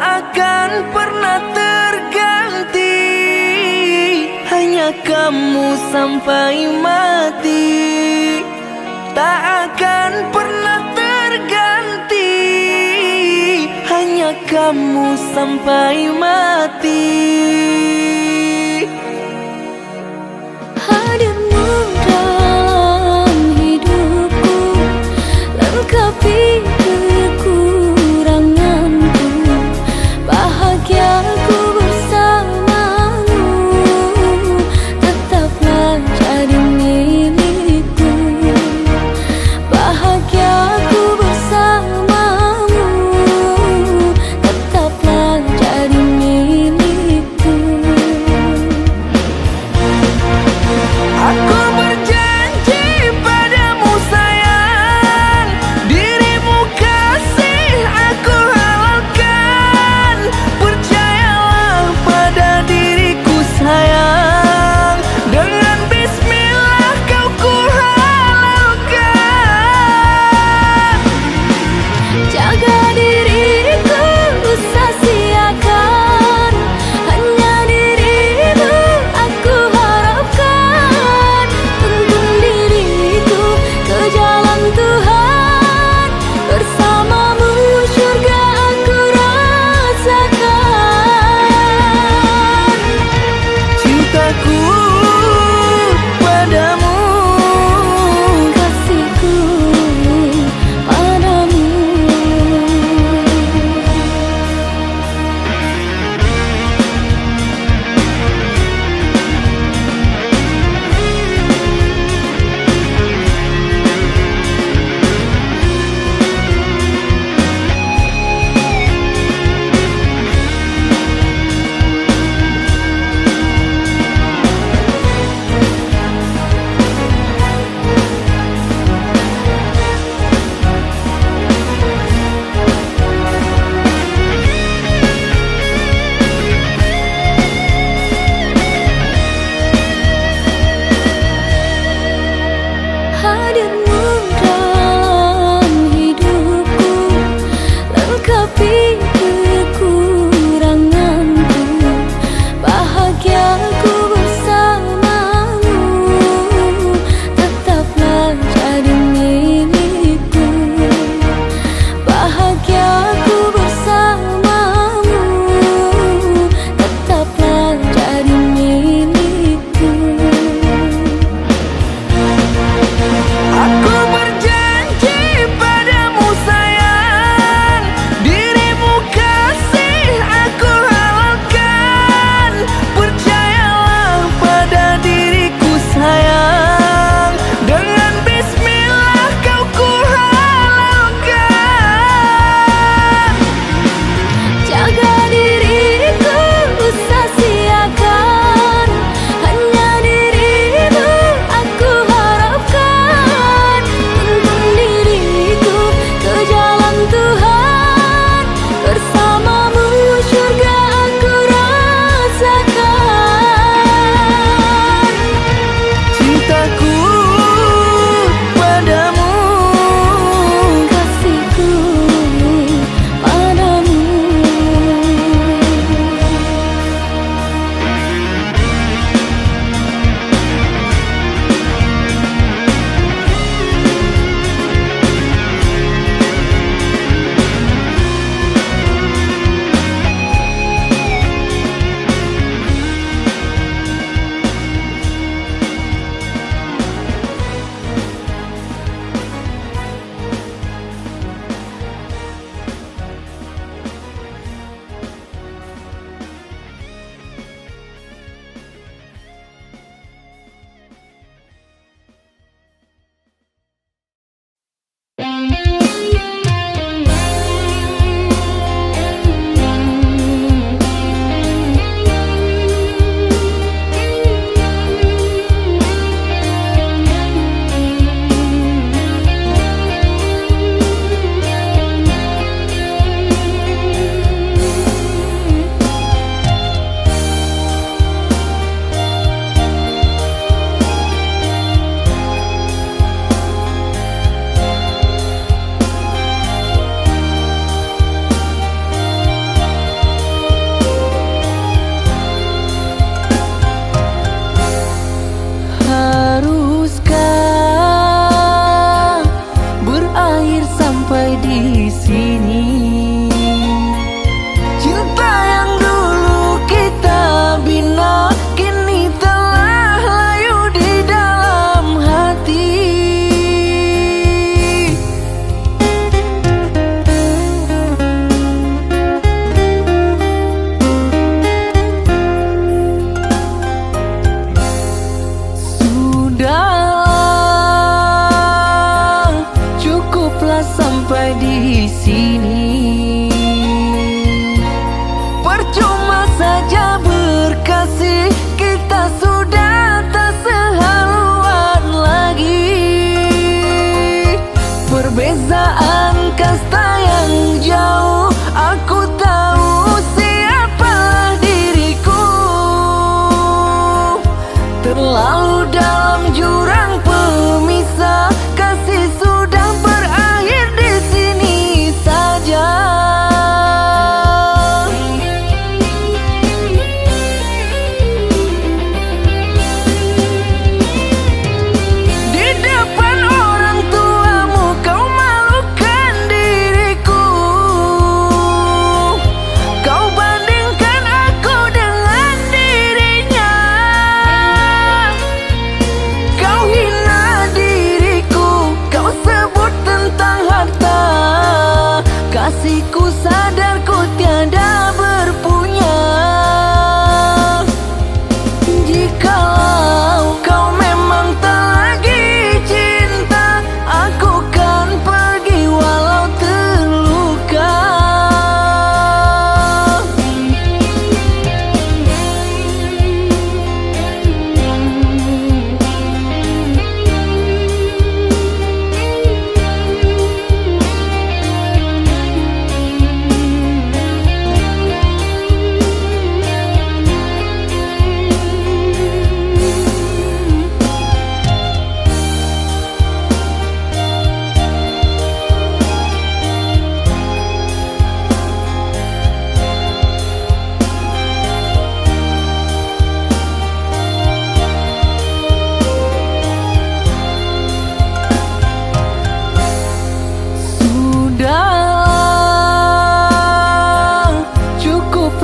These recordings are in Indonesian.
akan pernah terganti, hanya kamu sampai mati. Tak akan pernah terganti, hanya kamu sampai mati. Hadirmu dalam hidupku, lengkapi kekuranganku, bahagiaku bersamamu, tetaplah jadi milikku. Bahagiaku bersamamu, tetaplah jadi milikku.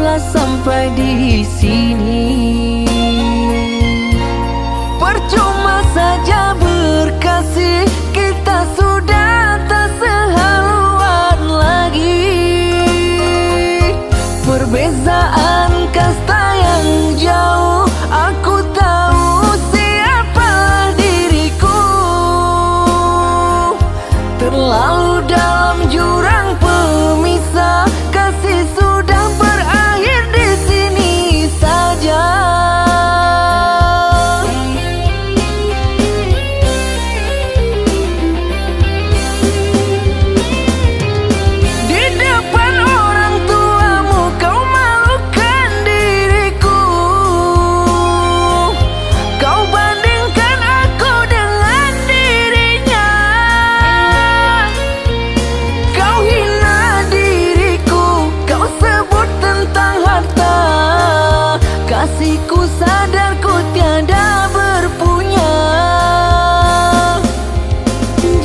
telah sampai di sini. Percuma saja berkasih, kita sudah tak sehaluan lagi. Perbezaan kasta yang jauh, aku tahu siapa diriku. Terlalu dalam jurang pemisah, kasih sudah berakhir di sini saja. Di depan orang tuamu kau malukan diriku. Kau bandingkan aku dengan dirinya. Kau hina diriku, kau sebut tentang harta. Kasihku sadar ku tiada berpunya.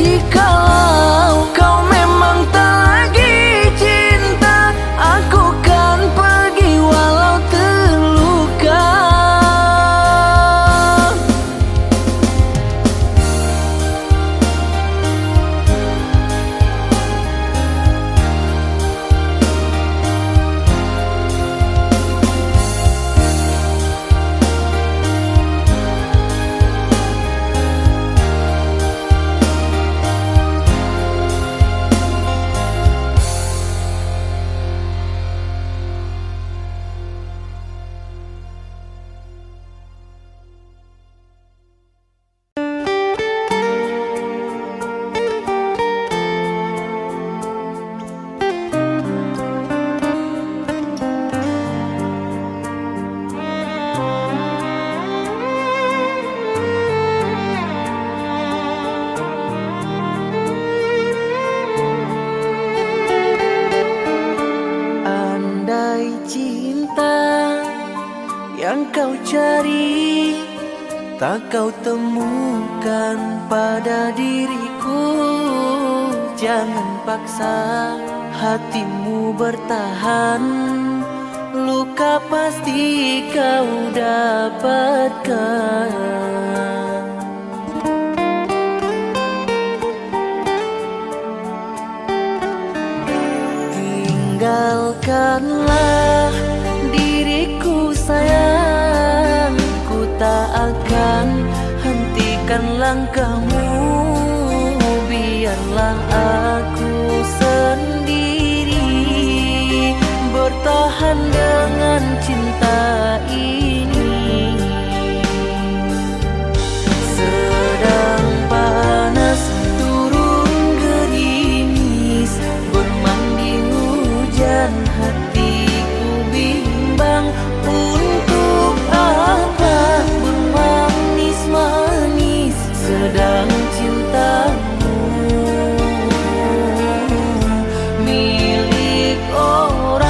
Jikalau kau memang tak lagi cinta, aku kan pergi walau terluka. Andai cinta yang kau cari tak kau temukan pada diriku, jangan paksa hatimu bertahan. Luka pasti kau dapatkan. Tinggalkanlah diriku sayang, ku tak akan hentikan langkahmu. Biarlah aku sendiri bertahan dengan cinta ini. Sedang panas turun gerimis, bermandi hujan, hatiku bimbang. Untuk apa bermanis-manis sedang cintamu milik orang.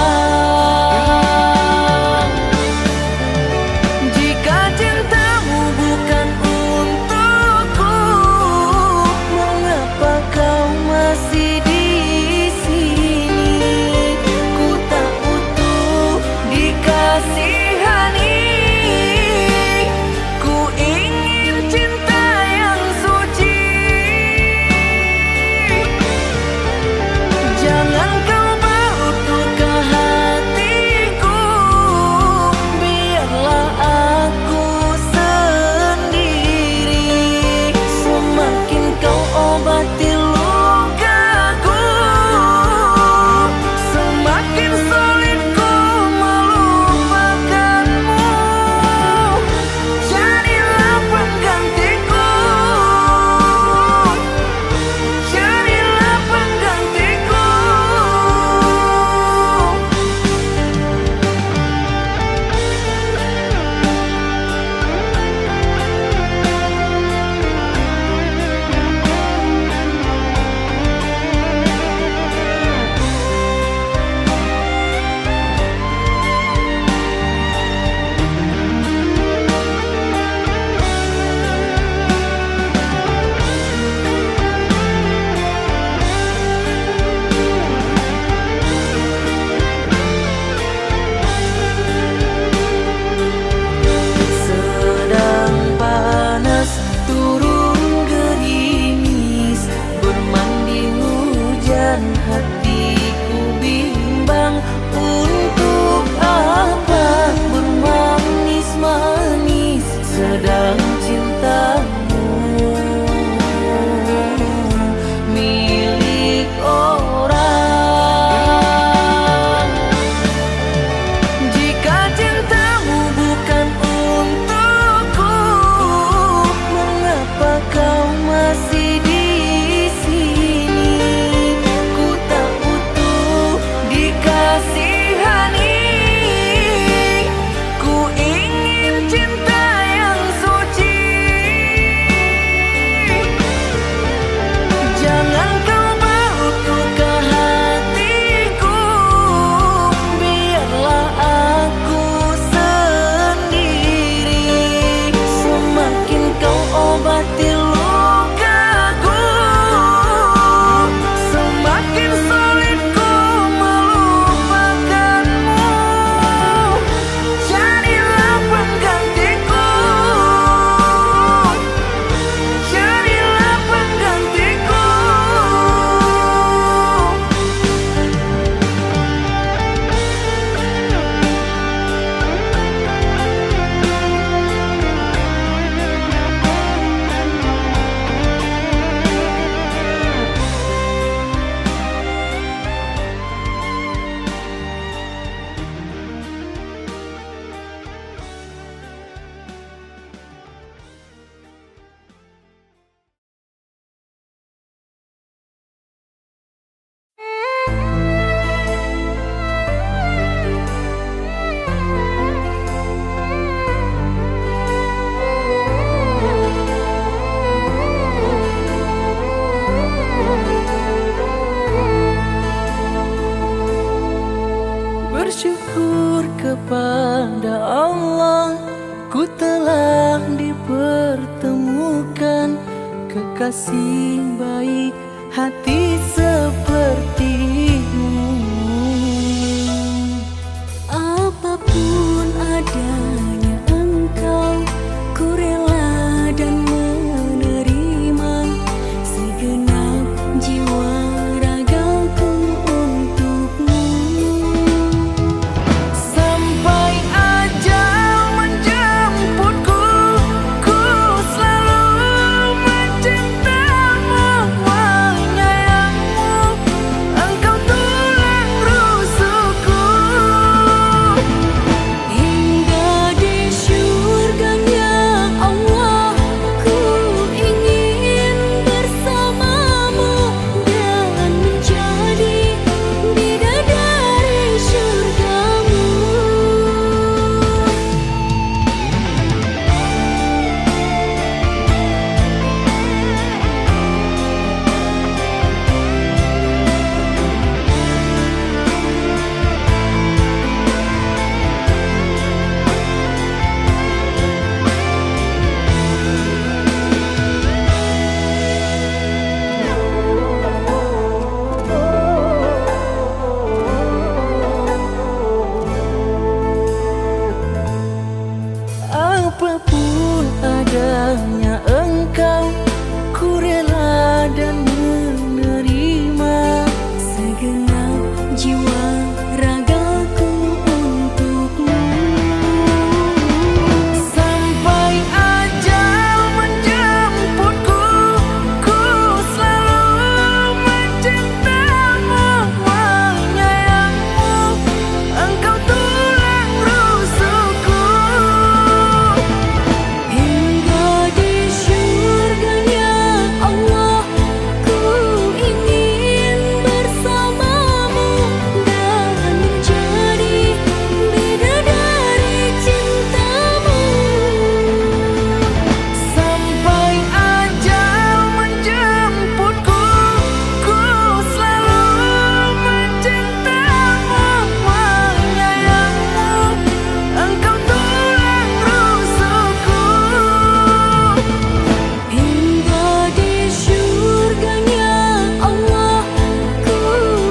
syukur kepada Allah, ku telah dipertemukan kekasih baik hati sepertimu. Apapun adanya engkau, ku rela dan menerima segenap jiwa ragaku untukmu. Sampai ajal menjemputku, ku selalu mencintamu, menyayangmu, engkau tulang rusukku. Hingga di syurganya Allah, ku ingin bersamamu dan menjadi bidadari syurgamu. Apapun adanya engkau, ku rela dan menerima Segenap jiwa ragaku untukmu. sampai ajal menjemputku, ku selalu mencintamu, menyayangmu, engkau tulang rusukku. Hingga di syurganya Allah, ku ingin bersamamu dan menjadi bidadari cintamu. Sampai ajal menjemputku, ku selalu mencintamu, menyayangmu, engkau tulang rusukku. Hingga di syurganya Allah, ku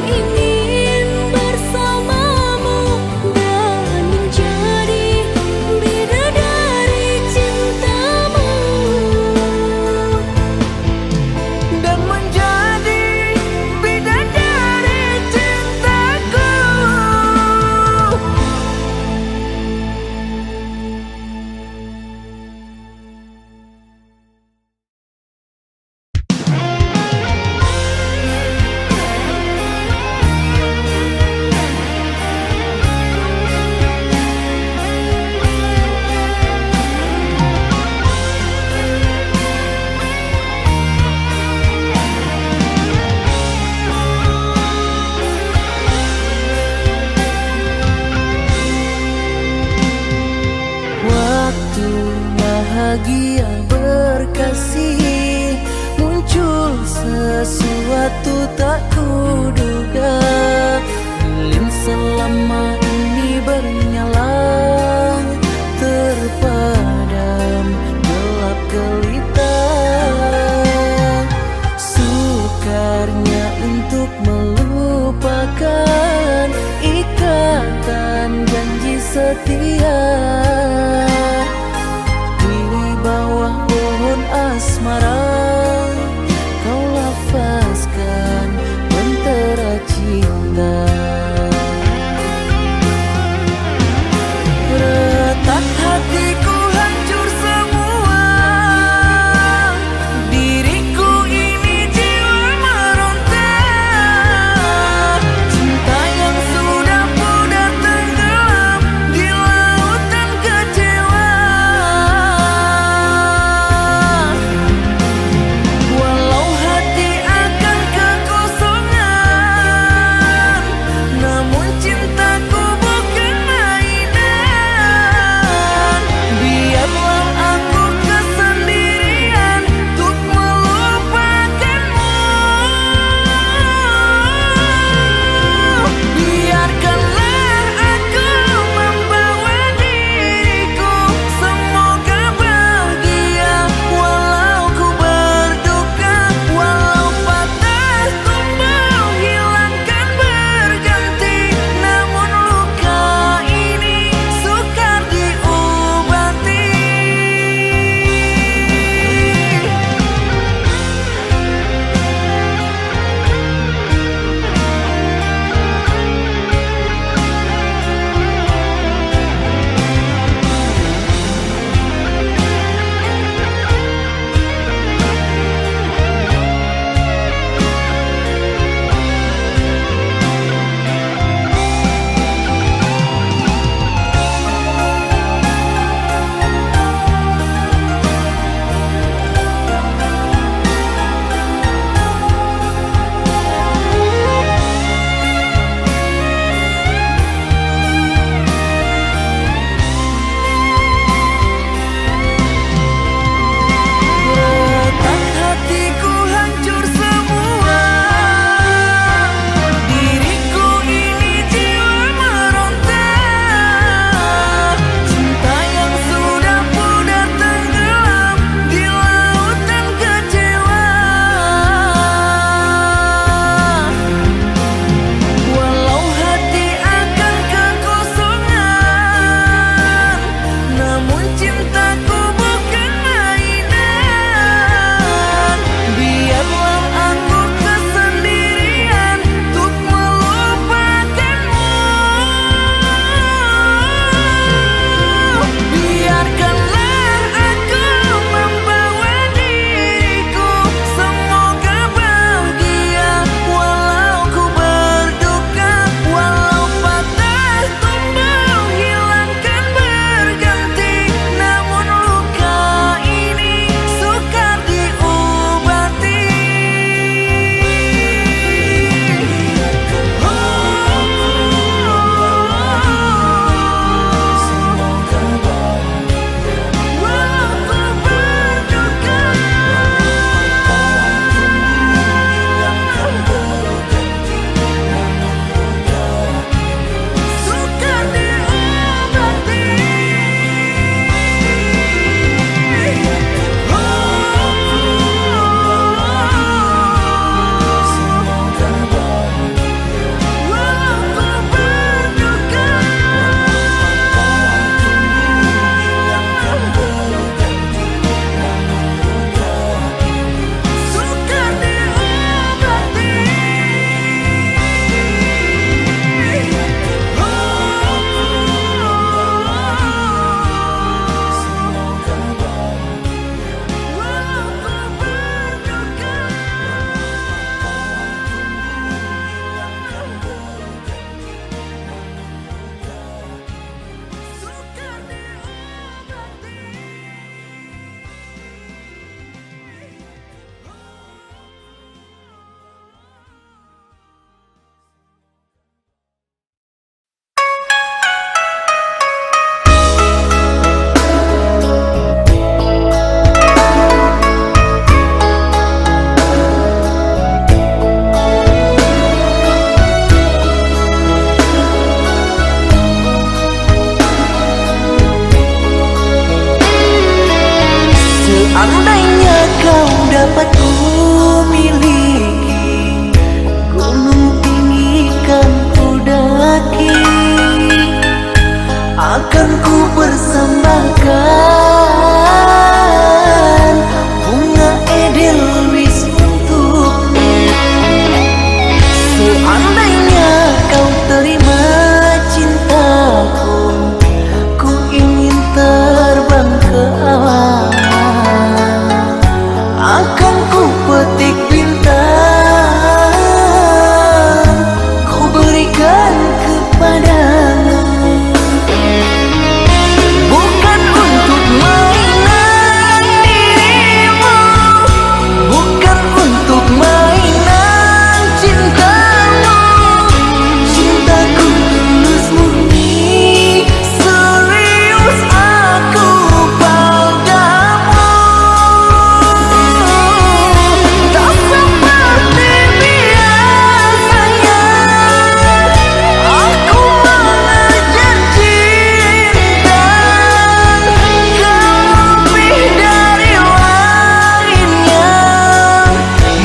ingin bersamamu dan menjadi bidadari cintamu. Dan menjadi bidadari cintaku. Waktu bahagia berkasih, muncul sesuatu tak kuduga. Lilin selama ini bernyala, terpadam gelap gelita. Sukarnya untuk melupakan ikatan janji setia. Di bawah pohon asmara, kau lafazkan mentera cinta. Retak hatiku hancur semua, diriku ini jiwa meronta. Cinta yang sudah pudar tenggelam di lautan kau dapat ku miliki, gunung tinggi kan ku daki, akan ku persembahkan bunga edelweiss untukmu. Seandainya kau terima cintaku, ku ingin terbang ke awan, akan ku petik bintang, ku berikan kepadamu. Bukan untuk mainan dirimu, bukan untuk mainan cintamu. Cintaku tulus murni, serius aku padamu. Tak seperti biasanya aku mengejar cinta, kau lebih dari lainnya,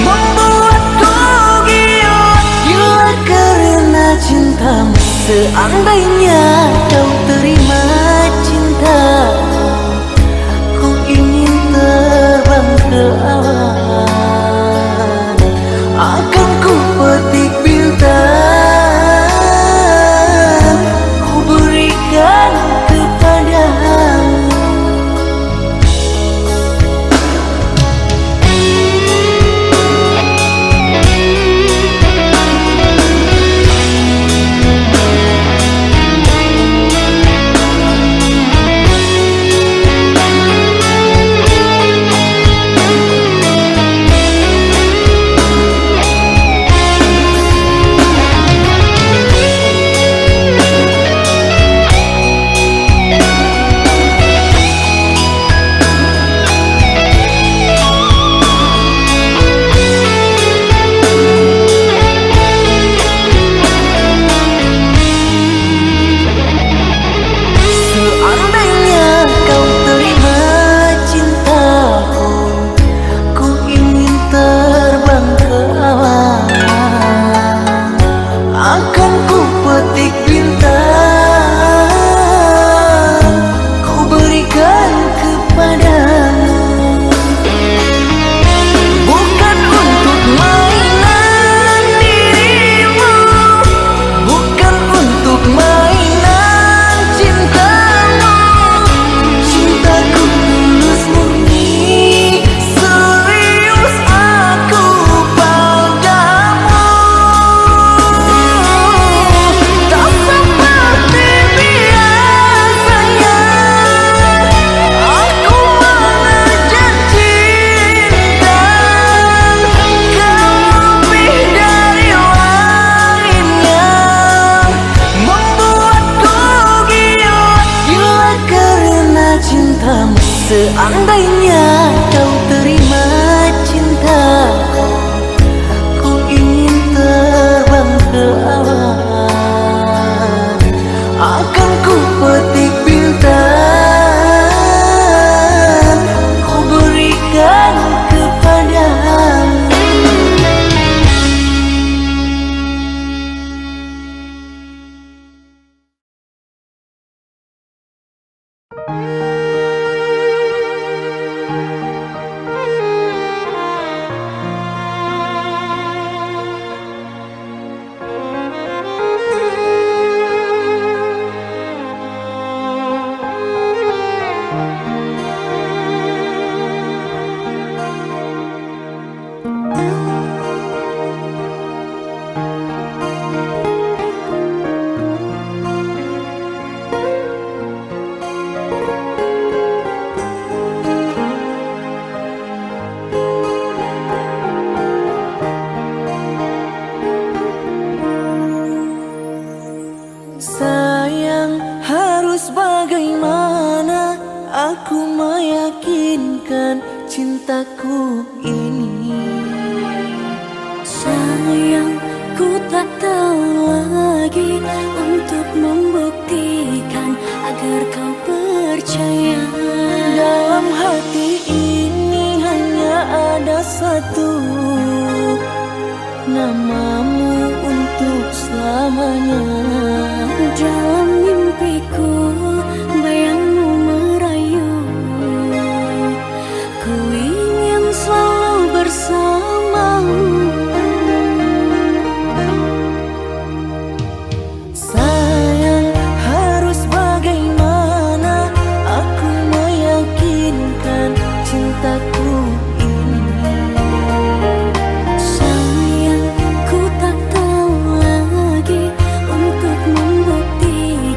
membuatku gila karena cintamu. Seandainya kau terima cintaku, ku ingin terbang ke awan, akan ku petik bintang, ku berikan kepadamu. Seandainya kau terima cintaku, ku ingin terbang ke awan, akan ku petik bintang, ku berikan kepadamu. Bukan untuk mainan dirimu, bukan untuk mainan cintamu. Cintaku tulus murni, serius aku padamu. Tak seperti biasanya aku mengejar cinta, kau lebih dari lainnya, membuatku gila karena cintamu. Seandainya kau terima cintaku, ku ingin terbang ke awan, akan ku petik bintang, ku berikan kepadamu. Sayang, harus bagaimana aku meyakinkan cintaku ini? Sayang, ku tak tahu lagi untuk membuktikan agar kau percaya. Dalam hati ini hanya satu, namamu untuk selamanya. Dalam mimpiku bayangmu merayu, ku ingin selalu bersamamu. Sayang, harus bagaimana aku meyakinkan cintaku ini. Sayang, ku tak tahu lagi untuk membuktikan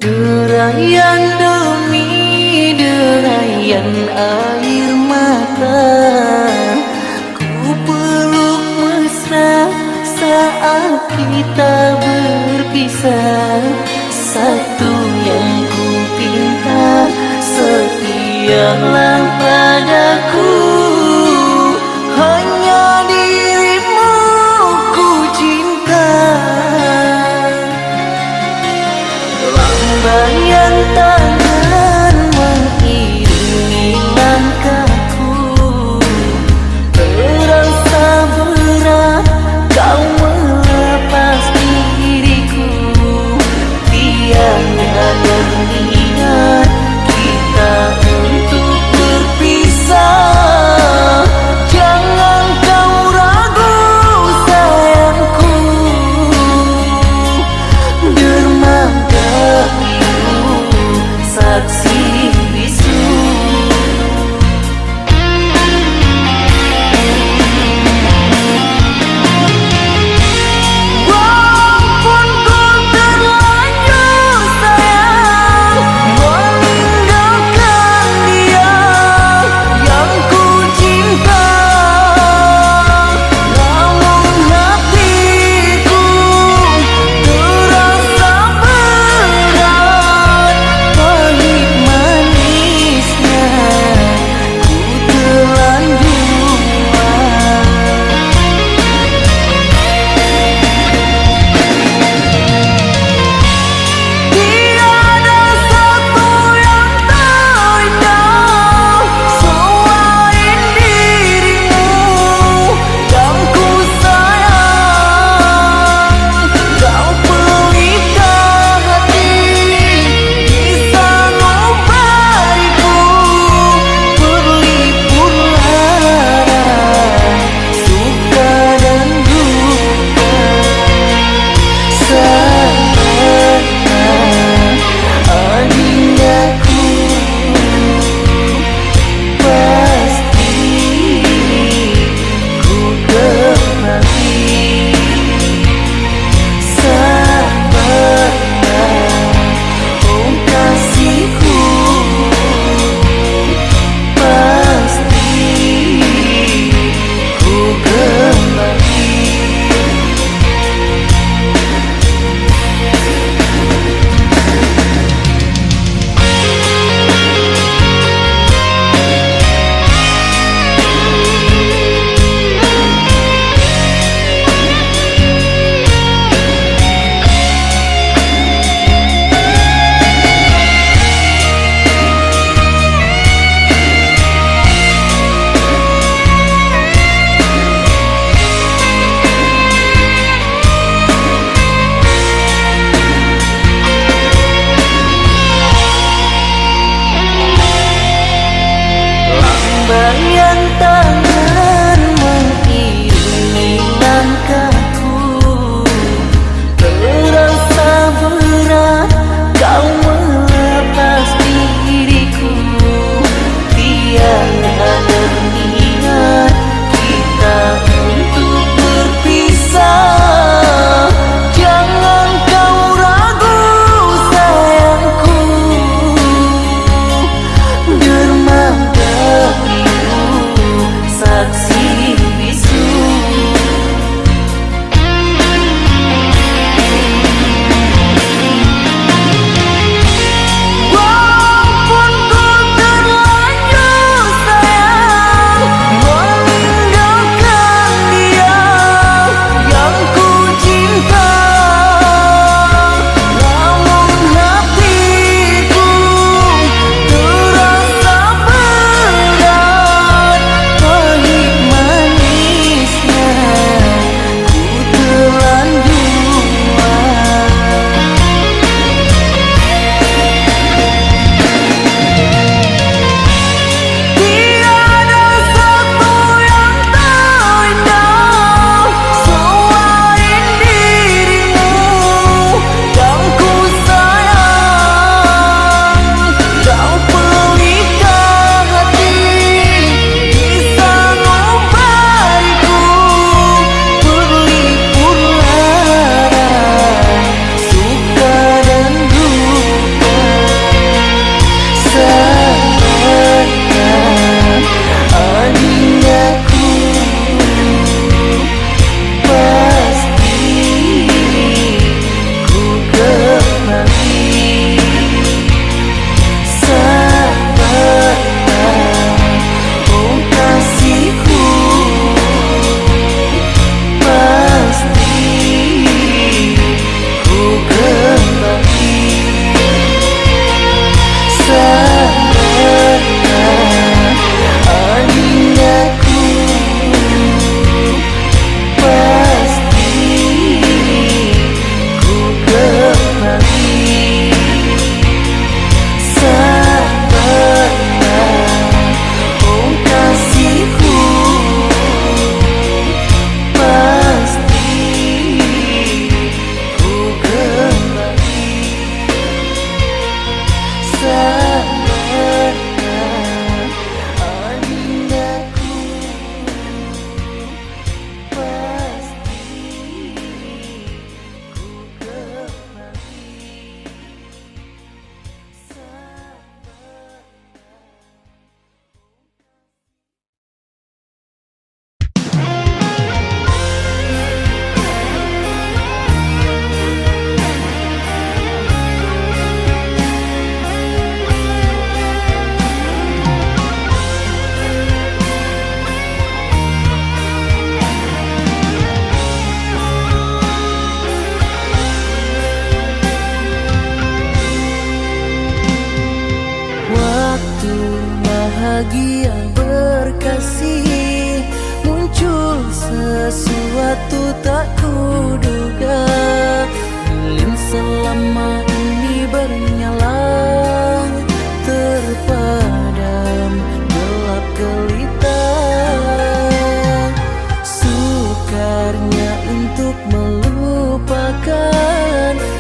Derayan demi derayan air mata, ku peluk mesra saat kita berpisah. Satu yang ku pinta, setialah padaku. Hanya dirimu ku cinta. Lambaian tangan mengiringi langkahku, terasa berat kau melepas diriku. Tiada berniat kita untuk berpisah. Jangan kau ragu sayangku, dermaga biru bahagia berkasih, muncul sesuatu tak kuduga. Lilin selama ini bernyala, terpadam gelap gelita. Sukarnya untuk melupakan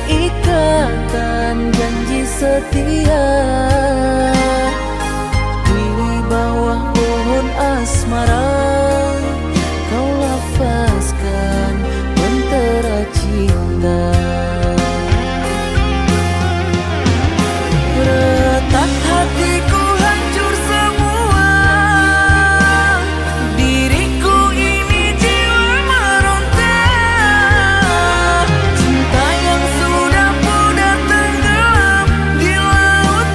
ikatan janji setia. Di bawah pohon asmara kau lafazkan mentera cinta. Retak hatiku hancur semua, diriku ini jiwa meronta. Cinta yang sudah pudar tenggelam di laut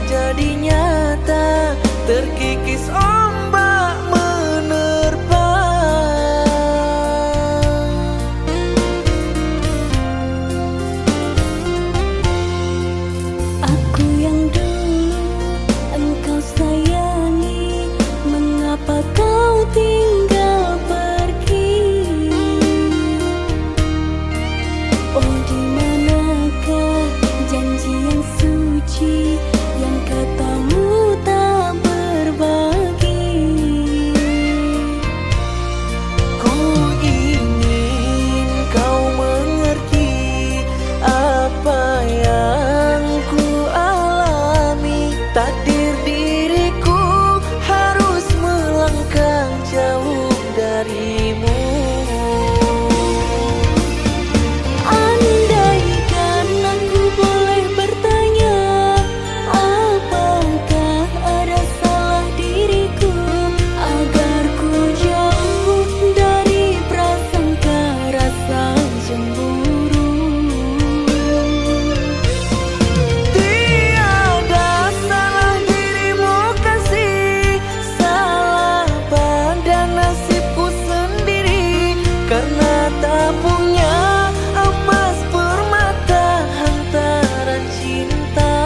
jadi nyata, terkikis ombak menerpa. Aku yang dulu engkau sayangi, mengapa kau tinggal pergi? Oh, di manakah janji yang suci yang katamu tak berbagi? Ku ingin kau mengerti apa yang ku alami. Takdir diriku harus melangkah jauh darimu. Andaikan aku boleh bertanya, apakah ada salah diriku agar ku jauh dari prasangka rasa cemburu? Tiada salah dirimu kasih, salah pada nasibku sendiri, karena tak punya emas permata hantaran cinta.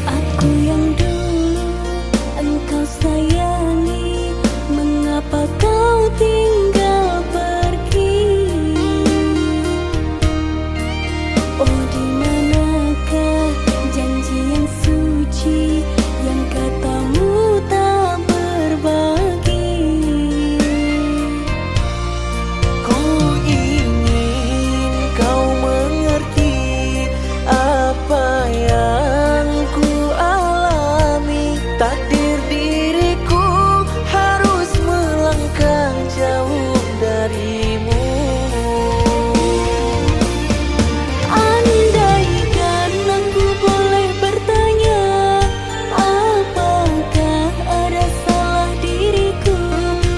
Aku yang dulu engkau sayangi, mengapa kau tinggal pergi? Oh, di manakah janji yang suci yang katamu tak berbagi? Ku ingin kau mengerti apa yang ku alami. Takdir diriku harus melangkah jauh darimu. Andaikan aku boleh bertanya, apakah ada salah diriku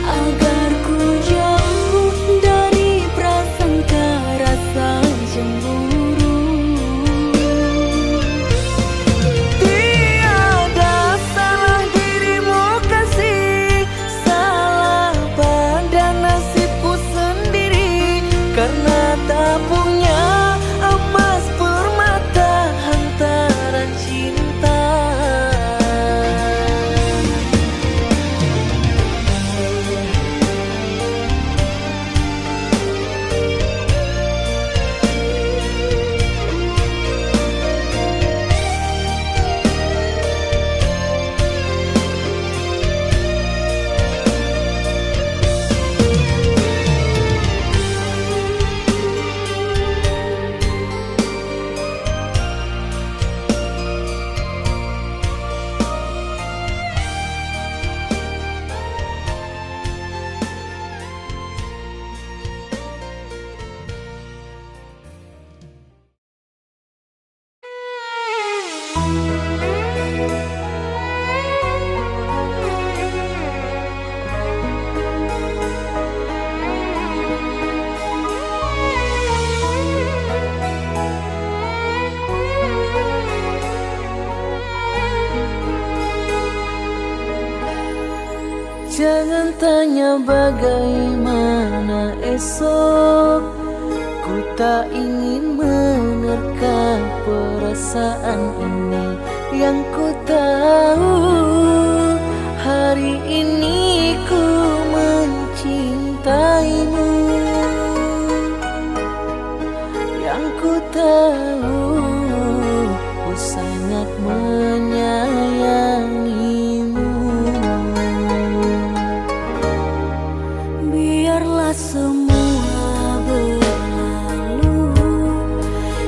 agar ku jauh dari prasangka rasa cemburu? Tiada salah dirimu kasih, salah pada nasibku sendiri, karena tak punya emas permata hantaran cinta. Jangan tanya bagaimana esok, ku tak ingin menerka perasaan ini. Yang ku tahu hari ini ku mencintaimu. Yang ku tahu ku sangat menyayangimu. semua berlalu,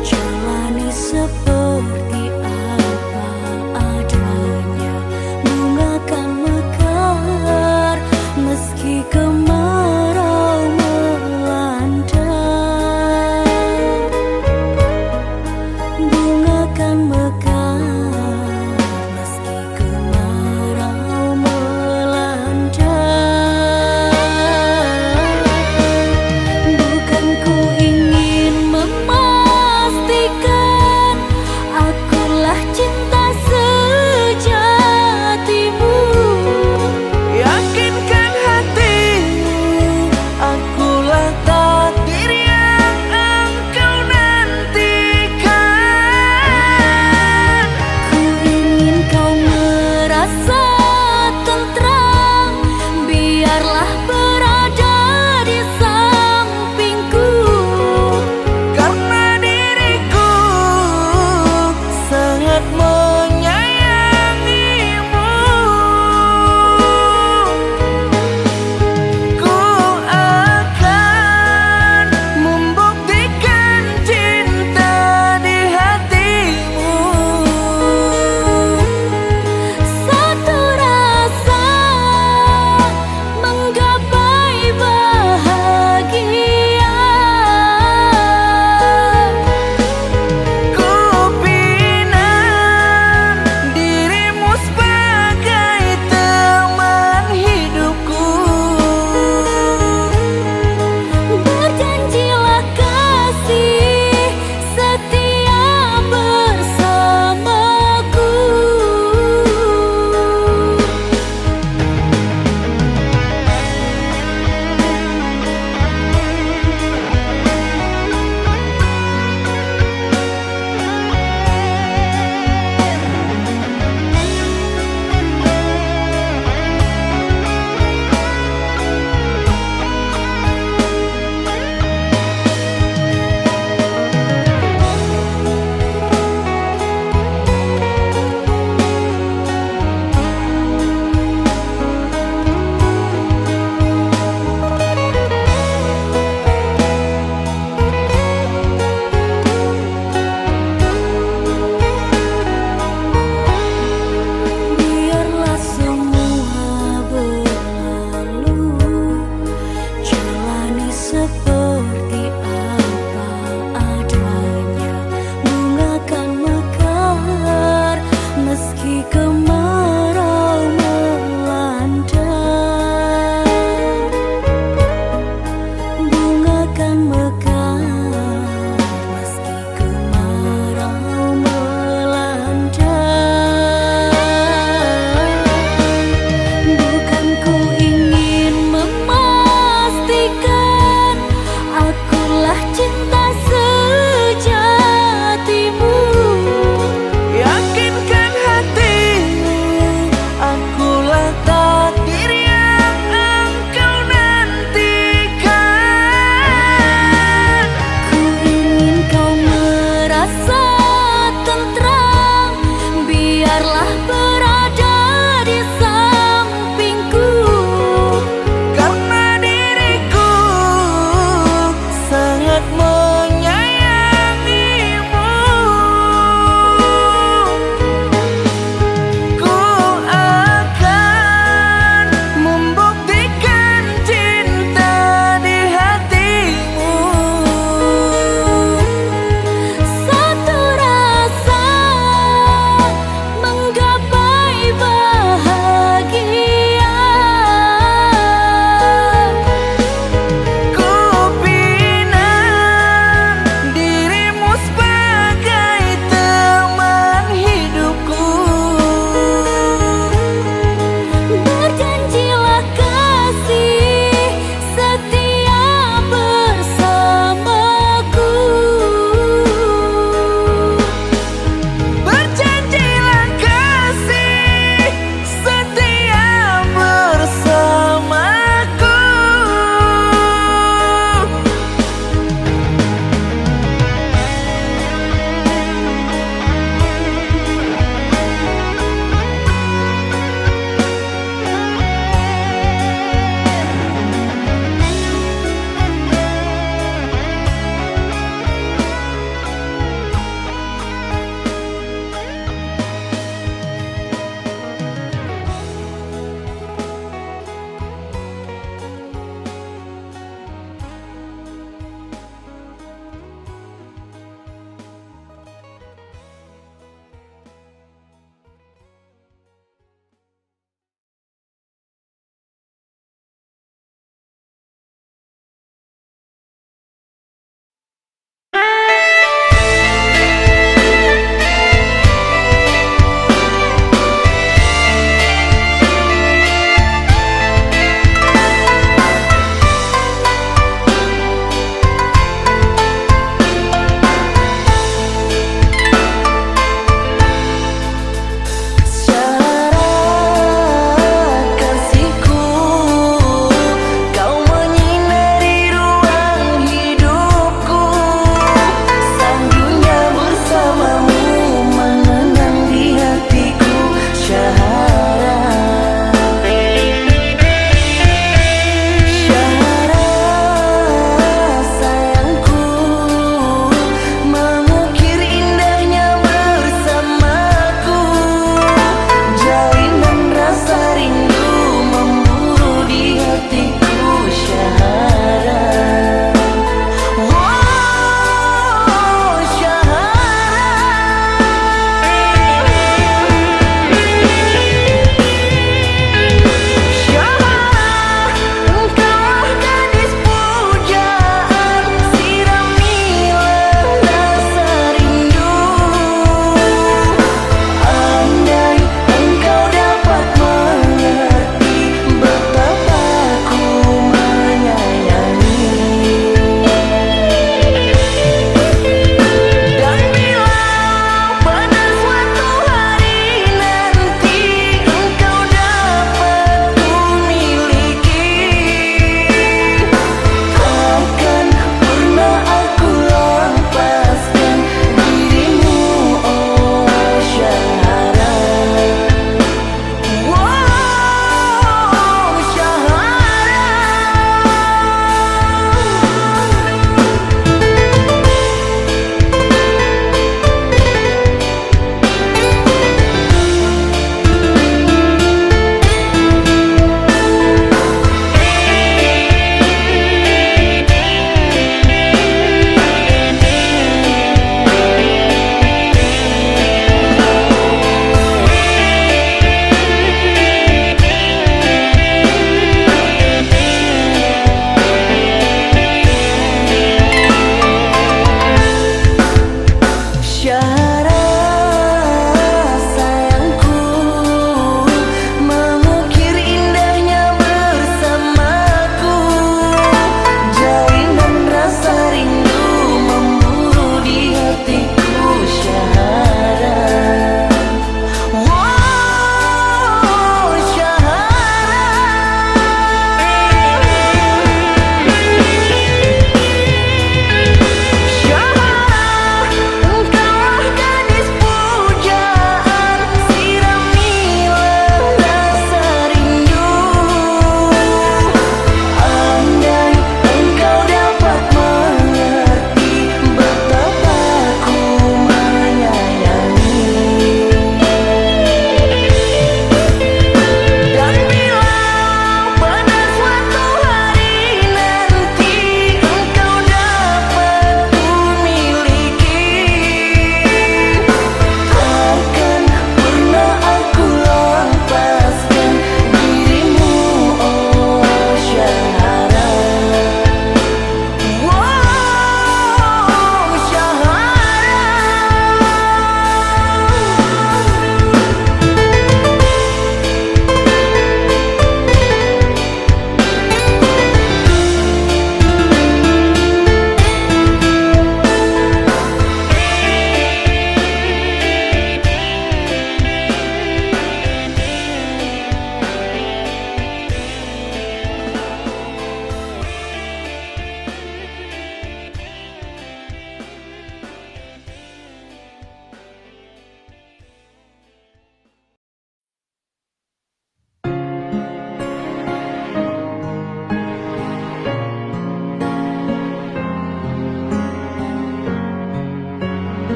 jalani seperti apa adanya. Bunga kan mekar meski kemarau melanda. Bunga kan mekar meski kemarau melanda.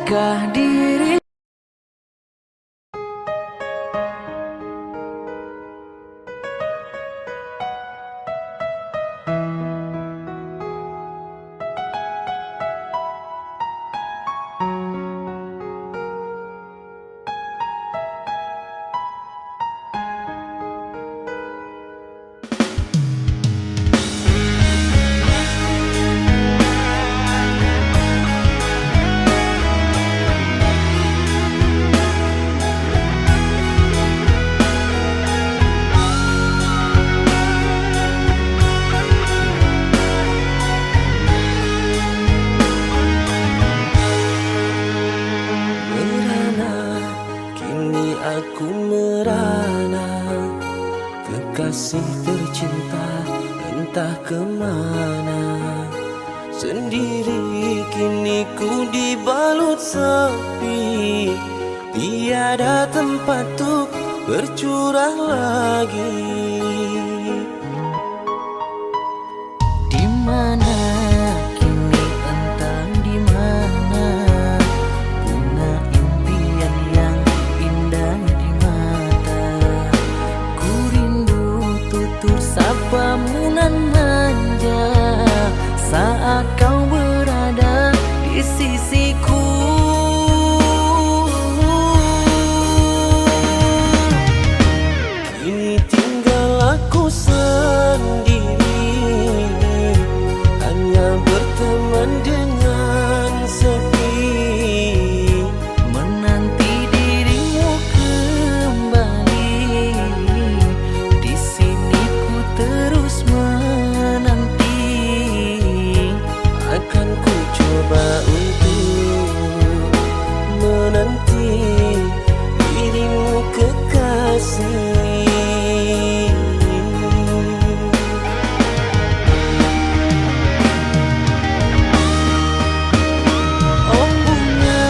Adakah diri aku merana, kekasih tercinta entah kemana. Sendiri kini ku dibalut sepi, tiada tempat untuk bercurah lagi. di mana kini entah di mana bunga impian yang indah di mata. Ku rindu tutur sapamu nan manja saat kau berada di sisiku. Kini tinggal aku sendiri, hanya berteman dengan sepi, Menanti dirimu kembali, di sini ku terus menanti. akan ku coba untuk menanti dirimu kekasih. Oh bunga,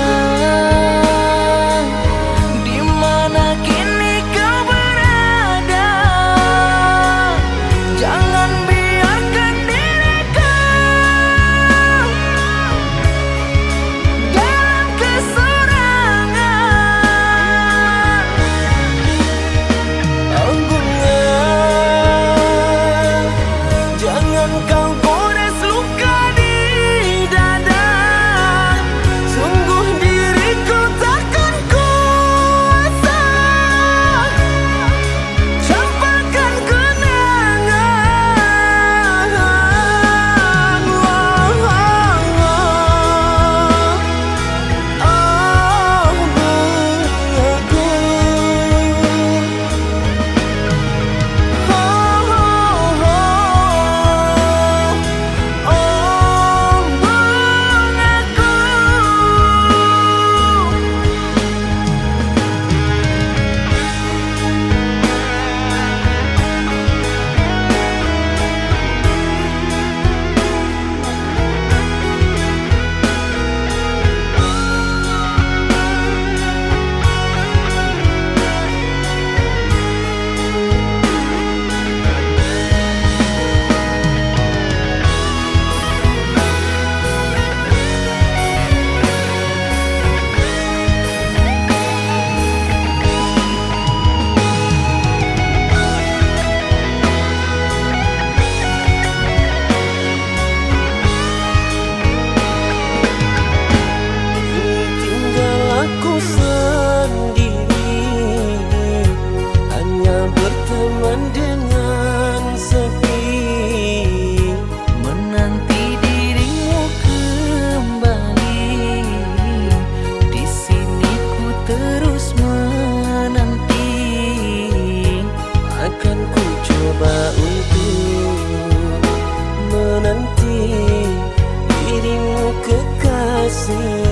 di mana kini kau berada? Jangan biarkan diriku dalam keserangan. Oh bunga, jangan kau gores luka di dada. Sungguh diriku takkan kuasa campakkan kenangan. Oh bungaku, tinggal aku sendiri, hanya berteman dengan sepi, Menanti dirimu kembali, di sini ku terus menanti. akan ku coba untuk menanti dirimu kekasih.